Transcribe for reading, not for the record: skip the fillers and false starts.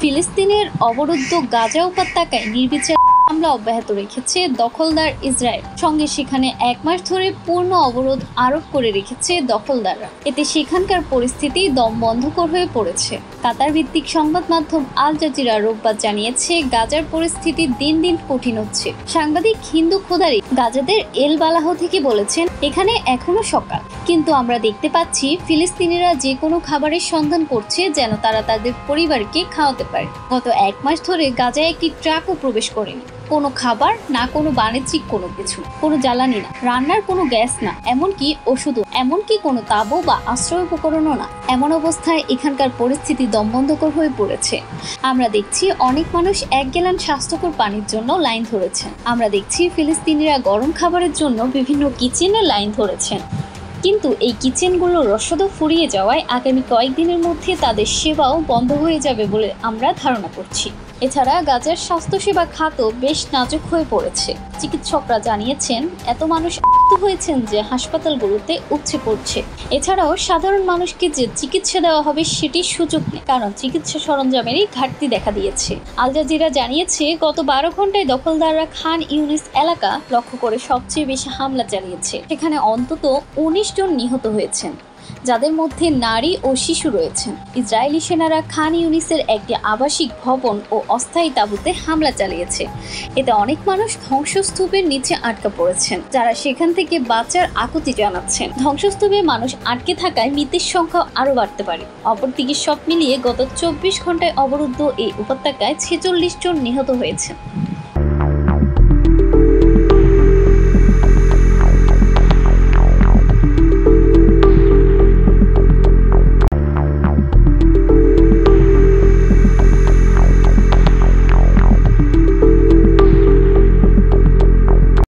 ফিলিস্তিনের অবরুদ্ধ গাজা উপত্যকায় নির্বিচার হামলা অব্যাহত রেখেছে দখলদার ইসরায়েল। সঙ্গে সেখানে 1 মাস ধরে পূর্ণ অবরোধ আরোপ করে রেখেছে দখলদাররা। এতে সেখানকার পরিস্থিতি দমবন্ধকর হয়ে পড়েছে। কাতার ভিত্তিক সংবাদ মাধ্যম আল জাজিরা রোববার জানিয়েছে, গাজার পরিস্থিতি দিন দিন কঠিন হচ্ছে। সাংবাদিক হিন্দু খোদারি গাজাদের এল বালাহ থেকে বলেছেন, এখানে এখনো সকাল, কিন্তু আমরা দেখতে পাচ্ছি ফিলিস্তিনিরা যে কোনো খাবারের সন্ধান করছে যেন তারা তাদের পরিবারকে খাওয়াতে পারে। গত 1 মাস ধরে গাজায় একটি ট্রাকও প্রবেশ করেনি। কোনো খাবার না, কোনো বাণিজ্যিক কোনো কিছু, কোনো জ্বালানি না, রান্নার কোনো গ্যাস না, এমনকি ওষুধও, এমনকি কোনো তাঁবু বা আশ্রয় উপকরণও না। এমন অবস্থায় এখানকার পরিস্থিতি দমবন্ধকর হয়ে পড়েছে। আমরা দেখছি অনেক মানুষ 1 গ্যালন স্বাস্থ্যকর পানির জন্য লাইন ধরেছেন। আমরা দেখছি ফিলিস্তিনিরা গরম খাবারের জন্য বিভিন্ন কিচেনে লাইন ধরেছেন। কিন্তু এই কিচেনগুলো রসদও ফুরিয়ে যাওয়ায় আগামী কয়েকদিনের মধ্যে তাদের সেবাও বন্ধ হয়ে যাবে বলে আমরা ধারণা করছি। এছাড়া গাজার স্বাস্থ্যসেবা খাতও বেশ নাজুক হয়ে পড়েছে। চিকিৎসকরা জানিয়েছেন, এত মানুষ আহত হয়েছেন যে হাসপাতালগুলোতে উপচে পড়ছে। এছাড়াও সাধারণ মানুষকে যে চিকিৎসা দেওয়া হবে সেটির সুযোগ নেই, কারণ চিকিৎসা সরঞ্জামেরই ঘাটতি দেখা দিয়েছে। আল জাজিরা জানিয়েছে, গত 12 ঘন্টায় দখলদাররা খান ইউনিস এলাকা লক্ষ্য করে সবচেয়ে বেশি হামলা চালিয়েছে। সেখানে অন্তত 19 জন নিহত হয়েছেন, যাদের মধ্যে নারী ও শিশু রয়েছেন। ইসরায়েলি সেনারা খান ইউনিসের একটি আবাসিক ভবন ও অস্থায়ী তাঁবুতে হামলা চালিয়েছে। এতে অনেক মানুষ ধ্বংসস্তূপের নিচে আটকা পড়েছেন, যারা সেখান থেকে বাঁচার আকুতি জানাচ্ছেন। ধ্বংসস্তূপে মানুষ আটকে থাকায় মৃতের সংখ্যা আরও বাড়তে পারে। অপরদিকে সব মিলিয়ে গত 24 ঘন্টায় অবরুদ্ধ এই উপত্যকায় 46 জন নিহত হয়েছেন।